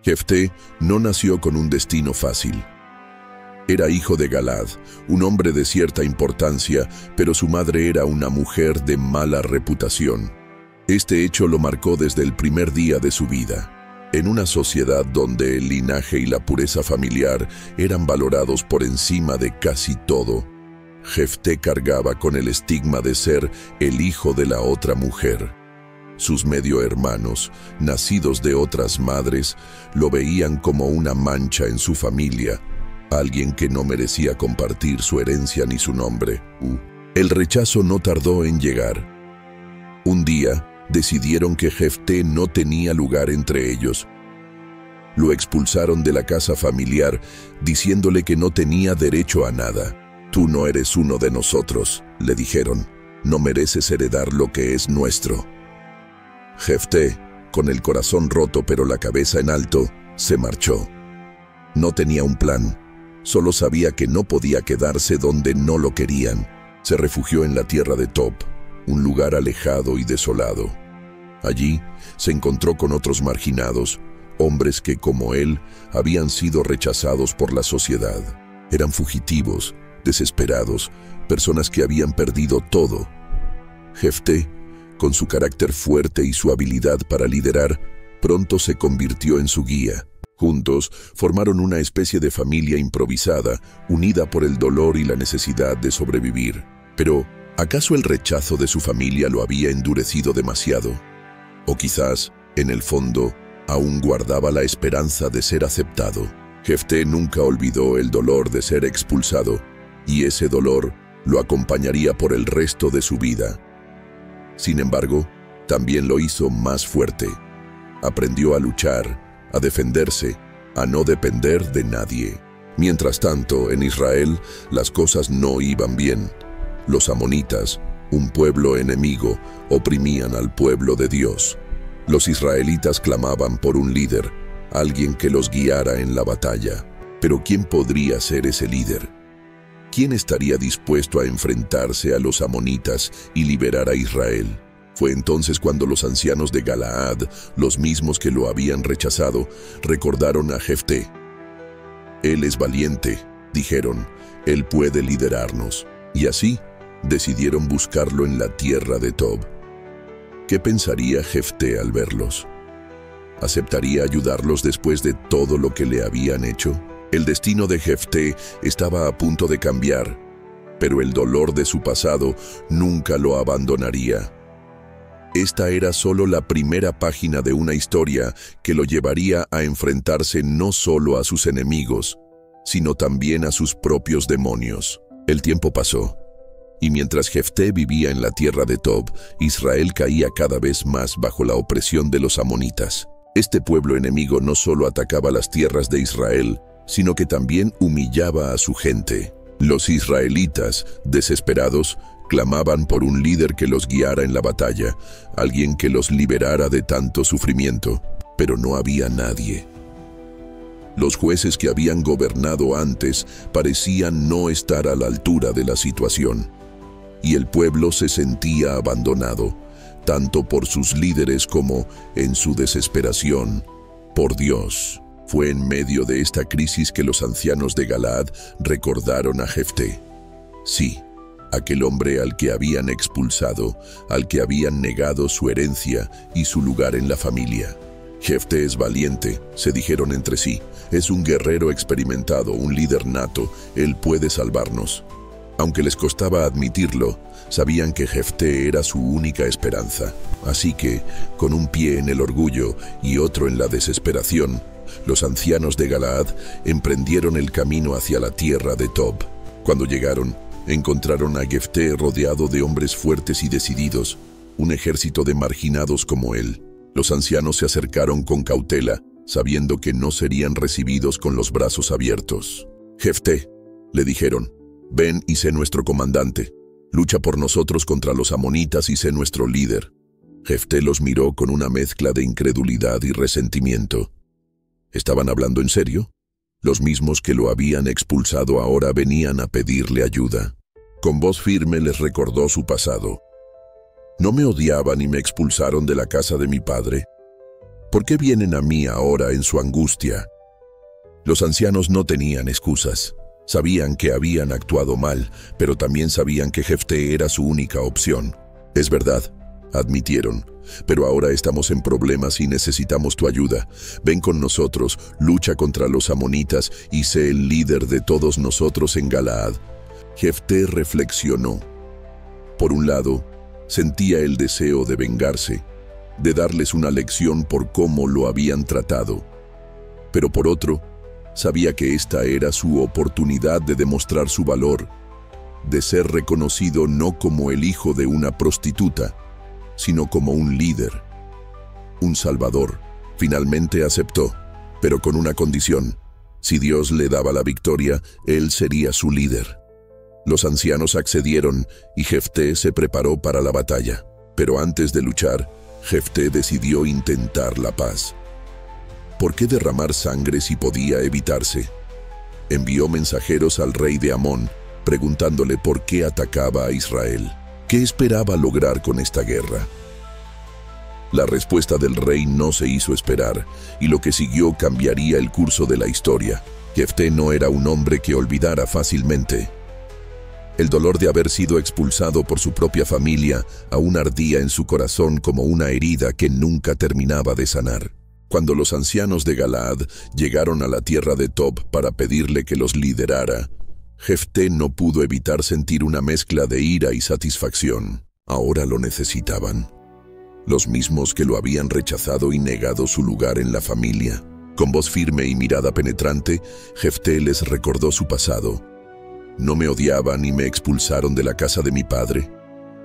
Jefté no nació con un destino fácil. Era hijo de Galad, un hombre de cierta importancia, pero su madre era una mujer de mala reputación. Este hecho lo marcó desde el primer día de su vida. En una sociedad donde el linaje y la pureza familiar eran valorados por encima de casi todo, Jefté cargaba con el estigma de ser el hijo de la otra mujer. Sus medio hermanos, nacidos de otras madres, lo veían como una mancha en su familia, alguien que no merecía compartir su herencia ni su nombre. El rechazo no tardó en llegar. Un día, decidieron que Jefté no tenía lugar entre ellos. Lo expulsaron de la casa familiar, diciéndole que no tenía derecho a nada. «Tú no eres uno de nosotros», le dijeron. «No mereces heredar lo que es nuestro». Jefté, con el corazón roto pero la cabeza en alto, se marchó. No tenía un plan, solo sabía que no podía quedarse donde no lo querían. Se refugió en la tierra de Tob, un lugar alejado y desolado. Allí se encontró con otros marginados, hombres que, como él, habían sido rechazados por la sociedad. Eran fugitivos, desesperados, personas que habían perdido todo. Jefté, con su carácter fuerte y su habilidad para liderar, pronto se convirtió en su guía. Juntos formaron una especie de familia improvisada, unida por el dolor y la necesidad de sobrevivir. Pero, ¿acaso el rechazo de su familia lo había endurecido demasiado? O quizás, en el fondo, aún guardaba la esperanza de ser aceptado. Jefté nunca olvidó el dolor de ser expulsado, y ese dolor lo acompañaría por el resto de su vida. Sin embargo, también lo hizo más fuerte. Aprendió a luchar, a defenderse, a no depender de nadie. Mientras tanto, en Israel, las cosas no iban bien. Los amonitas, un pueblo enemigo, oprimían al pueblo de Dios. Los israelitas clamaban por un líder, alguien que los guiara en la batalla. Pero ¿quién podría ser ese líder? ¿Quién estaría dispuesto a enfrentarse a los amonitas y liberar a Israel? Fue entonces cuando los ancianos de Galaad, los mismos que lo habían rechazado, recordaron a Jefté. «Él es valiente», dijeron, «él puede liderarnos». Y así, decidieron buscarlo en la tierra de Tob. ¿Qué pensaría Jefté al verlos? ¿Aceptaría ayudarlos después de todo lo que le habían hecho? El destino de Jefté estaba a punto de cambiar, pero el dolor de su pasado nunca lo abandonaría. Esta era solo la primera página de una historia que lo llevaría a enfrentarse no solo a sus enemigos, sino también a sus propios demonios. El tiempo pasó, y mientras Jefté vivía en la tierra de Tob, Israel caía cada vez más bajo la opresión de los amonitas. Este pueblo enemigo no solo atacaba las tierras de Israel, sino que también humillaba a su gente. Los israelitas, desesperados, clamaban por un líder que los guiara en la batalla, alguien que los liberara de tanto sufrimiento, pero no había nadie. Los jueces que habían gobernado antes parecían no estar a la altura de la situación, y el pueblo se sentía abandonado, tanto por sus líderes como, en su desesperación, por Dios. Fue en medio de esta crisis que los ancianos de Galaad recordaron a Jefté. Sí, aquel hombre al que habían expulsado, al que habían negado su herencia y su lugar en la familia. Jefté es valiente, se dijeron entre sí. Es un guerrero experimentado, un líder nato. Él puede salvarnos. Aunque les costaba admitirlo, sabían que Jefté era su única esperanza. Así que, con un pie en el orgullo y otro en la desesperación, los ancianos de Galaad emprendieron el camino hacia la tierra de Tob. Cuando llegaron, encontraron a Jefté rodeado de hombres fuertes y decididos, un ejército de marginados como él. Los ancianos se acercaron con cautela, sabiendo que no serían recibidos con los brazos abiertos. «Jefté», le dijeron, «ven y sé nuestro comandante. Lucha por nosotros contra los amonitas y sé nuestro líder». Jefté los miró con una mezcla de incredulidad y resentimiento. ¿Estaban hablando en serio? Los mismos que lo habían expulsado ahora venían a pedirle ayuda. Con voz firme les recordó su pasado. «¿No me odiaban y me expulsaron de la casa de mi padre? ¿Por qué vienen a mí ahora en su angustia? Los ancianos no tenían excusas. Sabían que habían actuado mal, pero también sabían que Jefté era su única opción. Es verdad, admitieron, pero ahora estamos en problemas y necesitamos tu ayuda. Ven con nosotros, lucha contra los amonitas y sé el líder de todos nosotros en Galaad. Jefté reflexionó. Por un lado, sentía el deseo de vengarse, de darles una lección por cómo lo habían tratado. Pero por otro, sabía que esta era su oportunidad de demostrar su valor, de ser reconocido no como el hijo de una prostituta, sino como un líder, un salvador. Finalmente aceptó, pero con una condición. Si Dios le daba la victoria, él sería su líder. Los ancianos accedieron y Jefté se preparó para la batalla. Pero antes de luchar, Jefté decidió intentar la paz. ¿Por qué derramar sangre si podía evitarse? Envió mensajeros al rey de Amón, preguntándole por qué atacaba a Israel. ¿Qué esperaba lograr con esta guerra? La respuesta del rey no se hizo esperar, y lo que siguió cambiaría el curso de la historia. Jefté no era un hombre que olvidara fácilmente. El dolor de haber sido expulsado por su propia familia aún ardía en su corazón como una herida que nunca terminaba de sanar. Cuando los ancianos de Galaad llegaron a la tierra de Tob para pedirle que los liderara, Jefté no pudo evitar sentir una mezcla de ira y satisfacción. Ahora lo necesitaban. Los mismos que lo habían rechazado y negado su lugar en la familia. Con voz firme y mirada penetrante, Jefté les recordó su pasado. ¿No me odiaban y me expulsaron de la casa de mi padre?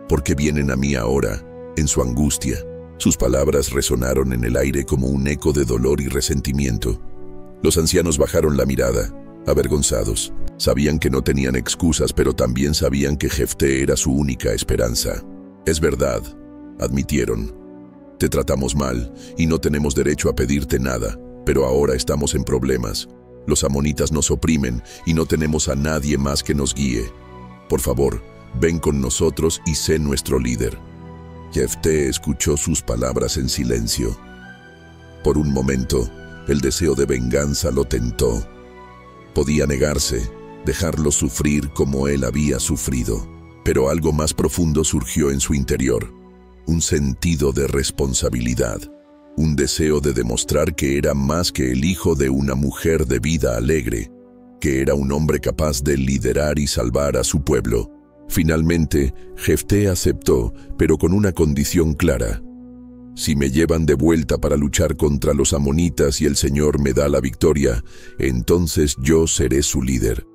¿Por qué vienen a mí ahora, en su angustia? Sus palabras resonaron en el aire como un eco de dolor y resentimiento. Los ancianos bajaron la mirada, avergonzados. Sabían que no tenían excusas, pero también sabían que Jefté era su única esperanza. Es verdad, admitieron. Te tratamos mal y no tenemos derecho a pedirte nada, pero ahora estamos en problemas. Los amonitas nos oprimen y no tenemos a nadie más que nos guíe. Por favor, ven con nosotros y sé nuestro líder. Jefté escuchó sus palabras en silencio. Por un momento, el deseo de venganza lo tentó. Podía negarse, dejarlo sufrir como él había sufrido. Pero algo más profundo surgió en su interior. Un sentido de responsabilidad. Un deseo de demostrar que era más que el hijo de una mujer de vida alegre, que era un hombre capaz de liderar y salvar a su pueblo. Finalmente, Jefté aceptó, pero con una condición clara. Si me llevan de vuelta para luchar contra los amonitas y el Señor me da la victoria, entonces yo seré su líder.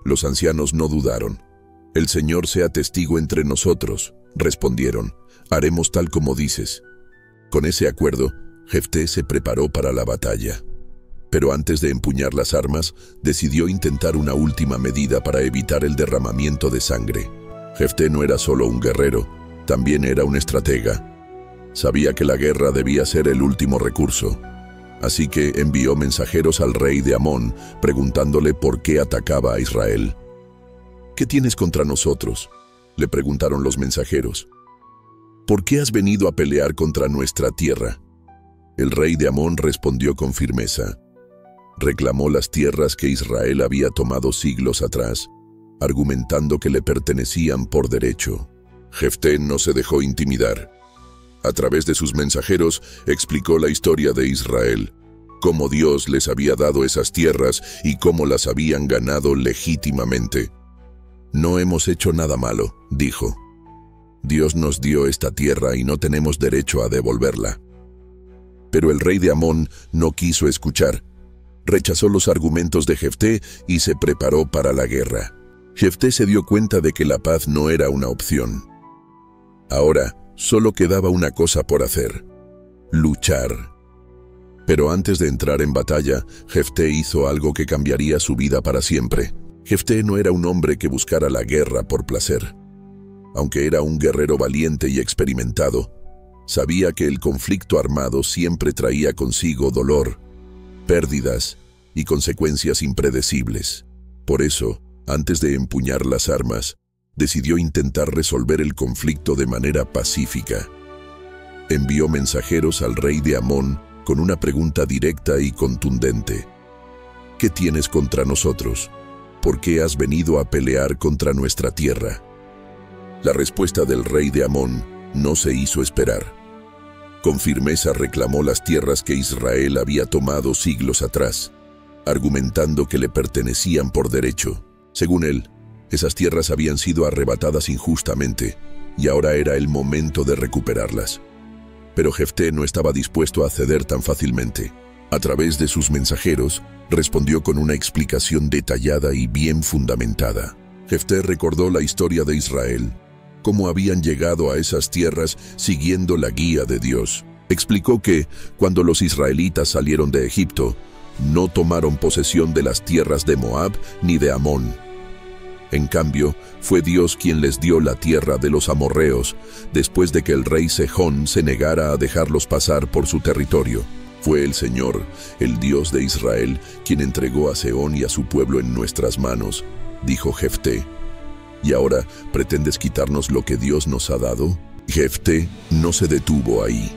Los ancianos no dudaron. El Señor sea testigo entre nosotros, respondieron. Haremos tal como dices. Con ese acuerdo, Jefté se preparó para la batalla. Pero antes de empuñar las armas, decidió intentar una última medida para evitar el derramamiento de sangre. Jefté no era solo un guerrero, también era un estratega. Sabía que la guerra debía ser el último recurso. Así que envió mensajeros al rey de Amón, preguntándole por qué atacaba a Israel. ¿Qué tienes contra nosotros?, le preguntaron los mensajeros. ¿Por qué has venido a pelear contra nuestra tierra? El rey de Amón respondió con firmeza. Reclamó las tierras que Israel había tomado siglos atrás, argumentando que le pertenecían por derecho. Jefté no se dejó intimidar. A través de sus mensajeros explicó la historia de Israel, cómo Dios les había dado esas tierras y cómo las habían ganado legítimamente. No hemos hecho nada malo, dijo. Dios nos dio esta tierra y no tenemos derecho a devolverla. Pero el rey de Amón no quiso escuchar. Rechazó los argumentos de Jefté y se preparó para la guerra. Jefté se dio cuenta de que la paz no era una opción. Ahora, solo quedaba una cosa por hacer: luchar. Pero antes de entrar en batalla, Jefté hizo algo que cambiaría su vida para siempre. Jefté no era un hombre que buscara la guerra por placer. Aunque era un guerrero valiente y experimentado, sabía que el conflicto armado siempre traía consigo dolor, pérdidas y consecuencias impredecibles. Por eso, antes de empuñar las armas, decidió intentar resolver el conflicto de manera pacífica. envió mensajeros al rey de Amón con una pregunta directa y contundente. ¿Qué tienes contra nosotros? ¿Por qué has venido a pelear contra nuestra tierra? La respuesta del rey de Amón no se hizo esperar. Con firmeza reclamó las tierras que Israel había tomado siglos atrás, argumentando que le pertenecían por derecho. Según él, esas tierras habían sido arrebatadas injustamente y ahora era el momento de recuperarlas. Pero Jefté no estaba dispuesto a ceder tan fácilmente. A través de sus mensajeros, respondió con una explicación detallada y bien fundamentada. Jefté recordó la historia de Israel, cómo habían llegado a esas tierras siguiendo la guía de Dios. Explicó que, cuando los israelitas salieron de Egipto, no tomaron posesión de las tierras de Moab ni de Amón. En cambio, fue Dios quien les dio la tierra de los amorreos, después de que el rey Sejón se negara a dejarlos pasar por su territorio. Fue el Señor, el Dios de Israel, quien entregó a Sehón y a su pueblo en nuestras manos, dijo Jefté. ¿Y ahora pretendes quitarnos lo que Dios nos ha dado? Jefté no se detuvo ahí.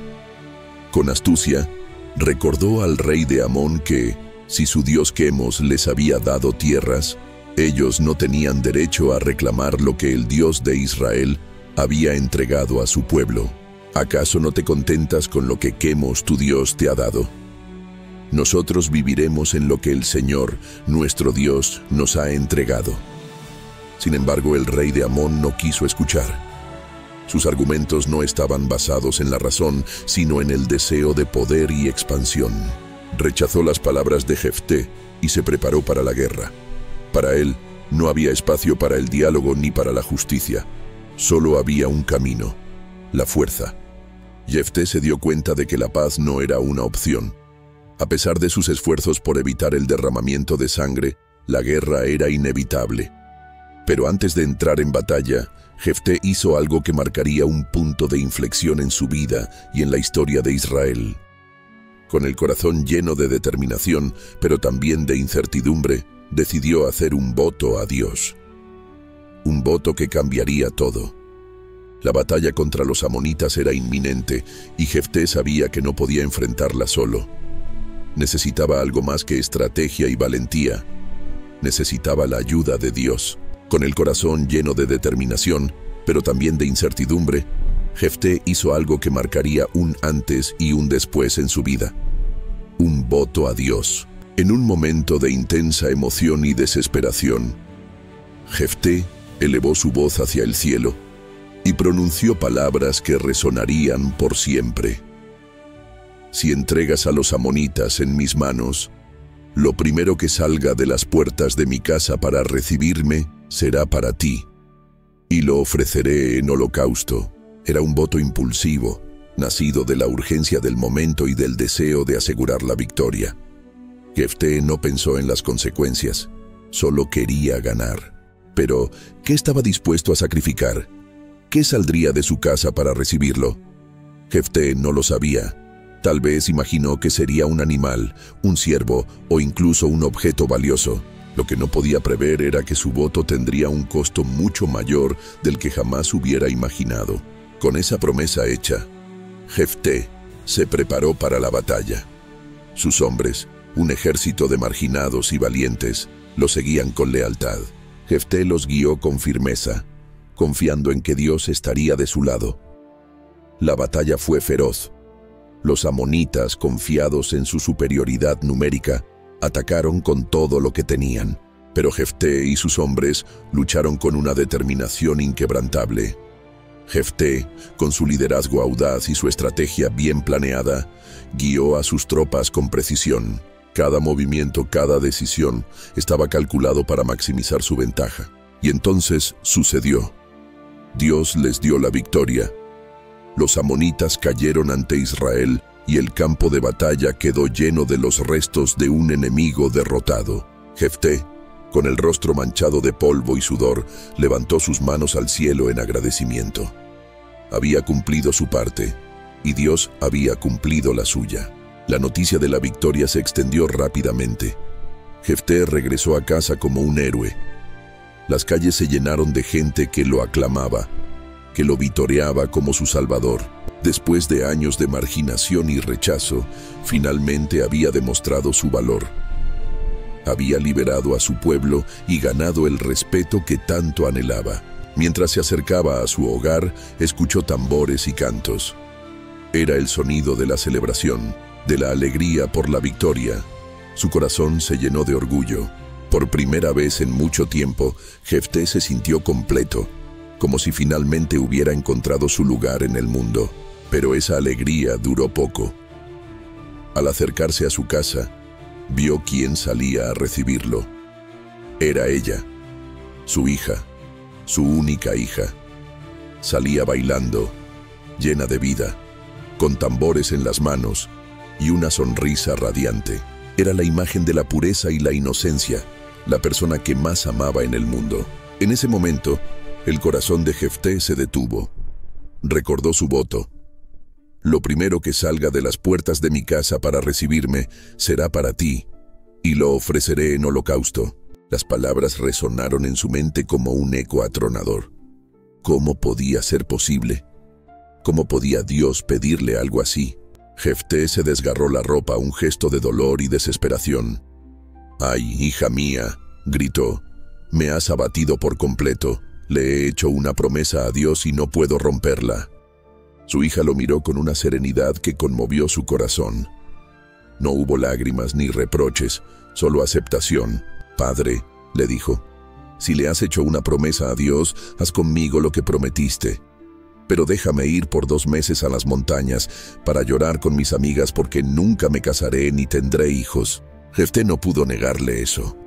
Con astucia, recordó al rey de Amón que, si su dios Quemos les había dado tierras, ellos no tenían derecho a reclamar lo que el Dios de Israel había entregado a su pueblo. ¿Acaso no te contentas con lo que Quemos tu Dios te ha dado? Nosotros viviremos en lo que el Señor, nuestro Dios, nos ha entregado. Sin embargo, el rey de Amón no quiso escuchar. Sus argumentos no estaban basados en la razón, sino en el deseo de poder y expansión. Rechazó las palabras de Jefté y se preparó para la guerra. Para él, no había espacio para el diálogo ni para la justicia. Solo había un camino: la fuerza. Jefté se dio cuenta de que la paz no era una opción. A pesar de sus esfuerzos por evitar el derramamiento de sangre, la guerra era inevitable. Pero antes de entrar en batalla, Jefté hizo algo que marcaría un punto de inflexión en su vida y en la historia de Israel. Con el corazón lleno de determinación, pero también de incertidumbre, decidió hacer un voto a Dios. Un voto que cambiaría todo. La batalla contra los amonitas era inminente y Jefté sabía que no podía enfrentarla solo. Necesitaba algo más que estrategia y valentía. Necesitaba la ayuda de Dios. Con el corazón lleno de determinación, pero también de incertidumbre, Jefté hizo algo que marcaría un antes y un después en su vida. Un voto a Dios. En un momento de intensa emoción y desesperación, Jefté elevó su voz hacia el cielo y pronunció palabras que resonarían por siempre. Si entregas a los amonitas en mis manos, lo primero que salga de las puertas de mi casa para recibirme será para ti, y lo ofreceré en holocausto. Era un voto impulsivo, nacido de la urgencia del momento y del deseo de asegurar la victoria. Jefté no pensó en las consecuencias, solo quería ganar. Pero, ¿qué estaba dispuesto a sacrificar? ¿Qué saldría de su casa para recibirlo? Jefté no lo sabía. Tal vez imaginó que sería un animal, un ciervo o incluso un objeto valioso. Lo que no podía prever era que su voto tendría un costo mucho mayor del que jamás hubiera imaginado. Con esa promesa hecha, Jefté se preparó para la batalla. Sus hombres, un ejército de marginados y valientes, lo seguían con lealtad. Jefté los guió con firmeza, confiando en que Dios estaría de su lado. La batalla fue feroz. Los amonitas, confiados en su superioridad numérica, atacaron con todo lo que tenían. Pero Jefté y sus hombres lucharon con una determinación inquebrantable. Jefté, con su liderazgo audaz y su estrategia bien planeada, guió a sus tropas con precisión. Cada movimiento, cada decisión estaba calculado para maximizar su ventaja. Y entonces sucedió. Dios les dio la victoria. Los amonitas cayeron ante Israel y el campo de batalla quedó lleno de los restos de un enemigo derrotado. Jefté, con el rostro manchado de polvo y sudor, levantó sus manos al cielo en agradecimiento. Había cumplido su parte, y Dios había cumplido la suya. La noticia de la victoria se extendió rápidamente. Jefté regresó a casa como un héroe. Las calles se llenaron de gente que lo aclamaba, que lo vitoreaba como su salvador. Después de años de marginación y rechazo, finalmente había demostrado su valor. Había liberado a su pueblo y ganado el respeto que tanto anhelaba. Mientras se acercaba a su hogar, escuchó tambores y cantos. Era el sonido de la celebración, de la alegría por la victoria. Su corazón se llenó de orgullo. Por primera vez en mucho tiempo, Jefté se sintió completo, como si finalmente hubiera encontrado su lugar en el mundo. Pero esa alegría duró poco. Al acercarse a su casa, vio quién salía a recibirlo. Era ella, su hija, su única hija. Salía bailando, llena de vida, con tambores en las manos y una sonrisa radiante. Era la imagen de la pureza y la inocencia, la persona que más amaba en el mundo. En ese momento, el corazón de Jefté se detuvo. Recordó su voto. Lo primero que salga de las puertas de mi casa para recibirme será para ti, y lo ofreceré en holocausto. Las palabras resonaron en su mente como un eco atronador. ¿Cómo podía ser posible? ¿Cómo podía Dios pedirle algo así? Jefté se desgarró la ropa, un gesto de dolor y desesperación. «¡Ay, hija mía!», gritó. «Me has abatido por completo. Le he hecho una promesa a Dios y no puedo romperla». Su hija lo miró con una serenidad que conmovió su corazón. No hubo lágrimas ni reproches, solo aceptación. «Padre», le dijo, «si le has hecho una promesa a Dios, haz conmigo lo que prometiste. Pero déjame ir por 2 meses a las montañas para llorar con mis amigas porque nunca me casaré ni tendré hijos». Jefté no pudo negarle eso.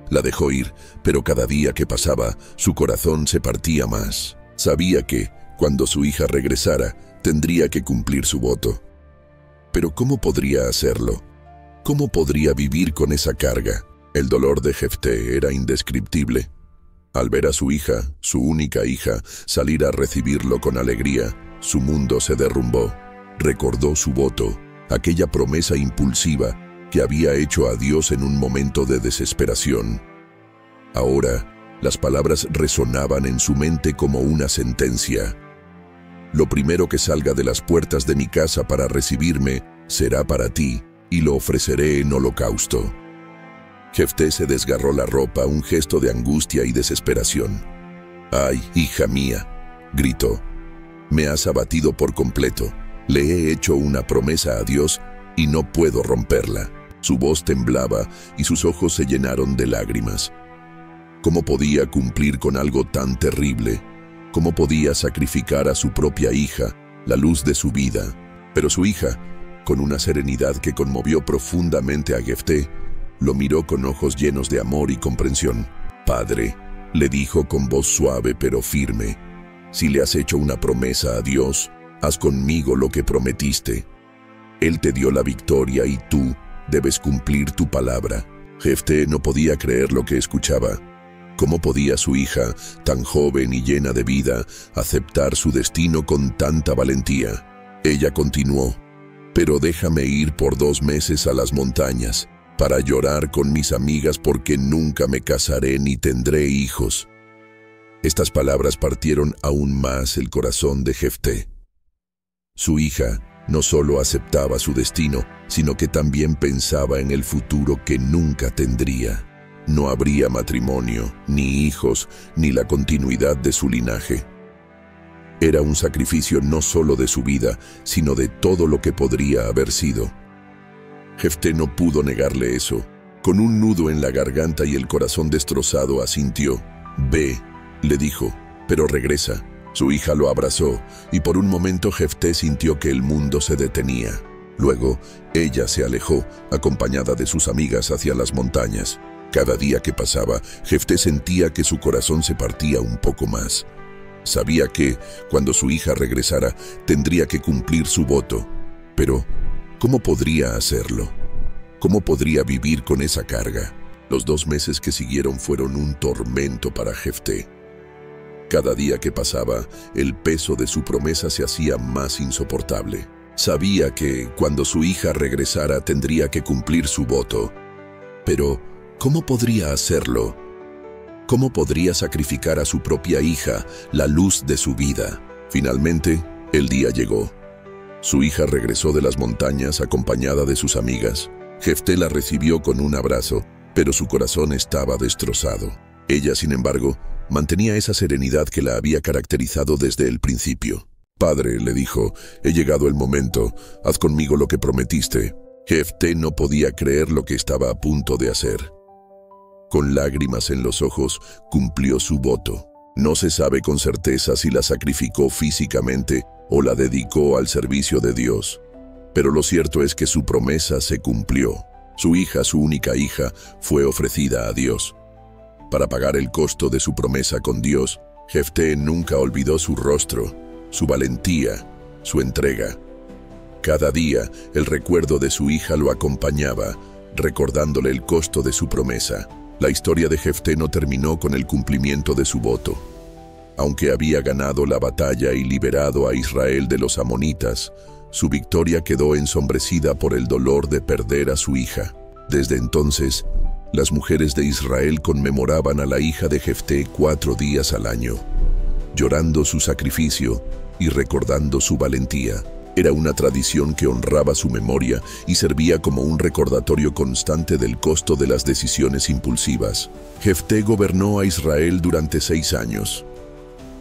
La dejó ir, pero cada día que pasaba, su corazón se partía más. Sabía que, cuando su hija regresara, tendría que cumplir su voto. Pero ¿cómo podría hacerlo? ¿Cómo podría vivir con esa carga? El dolor de Jefté era indescriptible. Al ver a su hija, su única hija, salir a recibirlo con alegría, su mundo se derrumbó. Recordó su voto, aquella promesa impulsiva que había hecho a Dios en un momento de desesperación. Ahora, las palabras resonaban en su mente como una sentencia. «Lo primero que salga de las puertas de mi casa para recibirme será para ti, y lo ofreceré en holocausto». Jefté se desgarró la ropa, un gesto de angustia y desesperación. «¡Ay, hija mía!», gritó. «Me has abatido por completo. Le he hecho una promesa a Dios y no puedo romperla». Su voz temblaba y sus ojos se llenaron de lágrimas. ¿Cómo podía cumplir con algo tan terrible? ¿Cómo podía sacrificar a su propia hija, la luz de su vida? Pero su hija, con una serenidad que conmovió profundamente a Jefté, lo miró con ojos llenos de amor y comprensión. «Padre», le dijo con voz suave pero firme, «si le has hecho una promesa a Dios, haz conmigo lo que prometiste. Él te dio la victoria y tú debes cumplir tu palabra». Jefté no podía creer lo que escuchaba. ¿Cómo podía su hija, tan joven y llena de vida, aceptar su destino con tanta valentía? Ella continuó, «Pero déjame ir por 2 meses a las montañas para llorar con mis amigas porque nunca me casaré ni tendré hijos». Estas palabras partieron aún más el corazón de Jefté. Su hija no solo aceptaba su destino, sino que también pensaba en el futuro que nunca tendría. No habría matrimonio, ni hijos, ni la continuidad de su linaje. Era un sacrificio no solo de su vida, sino de todo lo que podría haber sido. Jefté no pudo negarle eso. Con un nudo en la garganta y el corazón destrozado asintió. «Ve», le dijo, «pero regresa». Su hija lo abrazó, y por un momento Jefté sintió que el mundo se detenía. Luego, ella se alejó, acompañada de sus amigas hacia las montañas. Cada día que pasaba, Jefté sentía que su corazón se partía un poco más. Sabía que, cuando su hija regresara, tendría que cumplir su voto. Pero, ¿cómo podría hacerlo? ¿Cómo podría vivir con esa carga? Los 2 meses que siguieron fueron un tormento para Jefté. Cada día que pasaba, el peso de su promesa se hacía más insoportable. Sabía que, cuando su hija regresara, tendría que cumplir su voto. Pero, ¿cómo podría hacerlo? ¿Cómo podría sacrificar a su propia hija, la luz de su vida? Finalmente, el día llegó. Su hija regresó de las montañas acompañada de sus amigas. Jefté la recibió con un abrazo, pero su corazón estaba destrozado. Ella, sin embargo, mantenía esa serenidad que la había caracterizado desde el principio. «Padre», le dijo, «he llegado el momento, haz conmigo lo que prometiste». Jefté no podía creer lo que estaba a punto de hacer. Con lágrimas en los ojos, cumplió su voto. No se sabe con certeza si la sacrificó físicamente o la dedicó al servicio de Dios. Pero lo cierto es que su promesa se cumplió. Su hija, su única hija, fue ofrecida a Dios. Para pagar el costo de su promesa con Dios, Jefté nunca olvidó su rostro, su valentía, su entrega. Cada día, el recuerdo de su hija lo acompañaba, recordándole el costo de su promesa. La historia de Jefté no terminó con el cumplimiento de su voto. Aunque había ganado la batalla y liberado a Israel de los amonitas, su victoria quedó ensombrecida por el dolor de perder a su hija. Desde entonces, las mujeres de Israel conmemoraban a la hija de Jefté 4 días al año, llorando su sacrificio y recordando su valentía. Era una tradición que honraba su memoria y servía como un recordatorio constante del costo de las decisiones impulsivas. Jefté gobernó a Israel durante 6 años.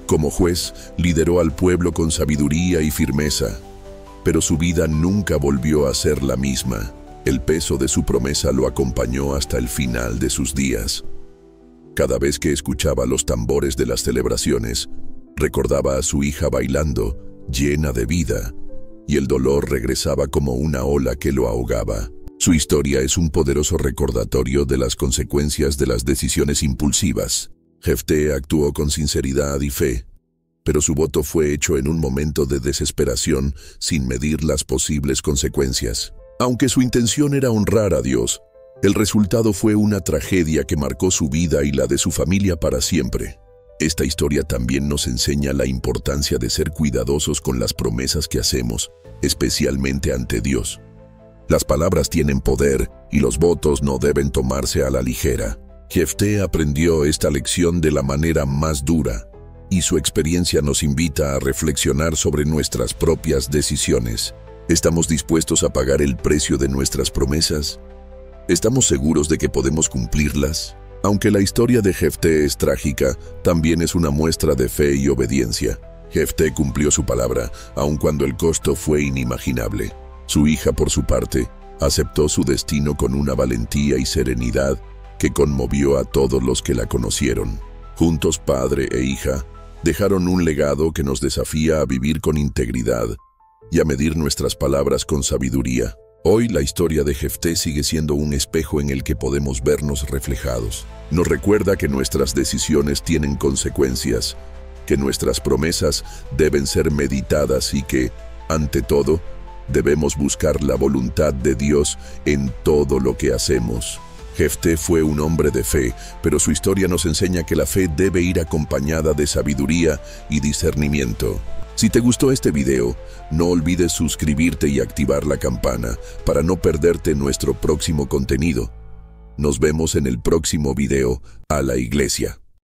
Como juez, lideró al pueblo con sabiduría y firmeza, pero su vida nunca volvió a ser la misma. El peso de su promesa lo acompañó hasta el final de sus días. Cada vez que escuchaba los tambores de las celebraciones, recordaba a su hija bailando, llena de vida, y el dolor regresaba como una ola que lo ahogaba. Su historia es un poderoso recordatorio de las consecuencias de las decisiones impulsivas. Jefté actuó con sinceridad y fe, pero su voto fue hecho en un momento de desesperación, sin medir las posibles consecuencias. Aunque su intención era honrar a Dios, el resultado fue una tragedia que marcó su vida y la de su familia para siempre. Esta historia también nos enseña la importancia de ser cuidadosos con las promesas que hacemos, especialmente ante Dios. Las palabras tienen poder y los votos no deben tomarse a la ligera. Jefté aprendió esta lección de la manera más dura, y su experiencia nos invita a reflexionar sobre nuestras propias decisiones. ¿Estamos dispuestos a pagar el precio de nuestras promesas? ¿Estamos seguros de que podemos cumplirlas? Aunque la historia de Jefté es trágica, también es una muestra de fe y obediencia. Jefté cumplió su palabra, aun cuando el costo fue inimaginable. Su hija, por su parte, aceptó su destino con una valentía y serenidad que conmovió a todos los que la conocieron. Juntos, padre e hija, dejaron un legado que nos desafía a vivir con integridad y a medir nuestras palabras con sabiduría. Hoy la historia de Jefté sigue siendo un espejo en el que podemos vernos reflejados. Nos recuerda que nuestras decisiones tienen consecuencias, que nuestras promesas deben ser meditadas y que, ante todo, debemos buscar la voluntad de Dios en todo lo que hacemos. Jefté fue un hombre de fe, pero su historia nos enseña que la fe debe ir acompañada de sabiduría y discernimiento. Si te gustó este video, no olvides suscribirte y activar la campana para no perderte nuestro próximo contenido. Nos vemos en el próximo video. A la iglesia.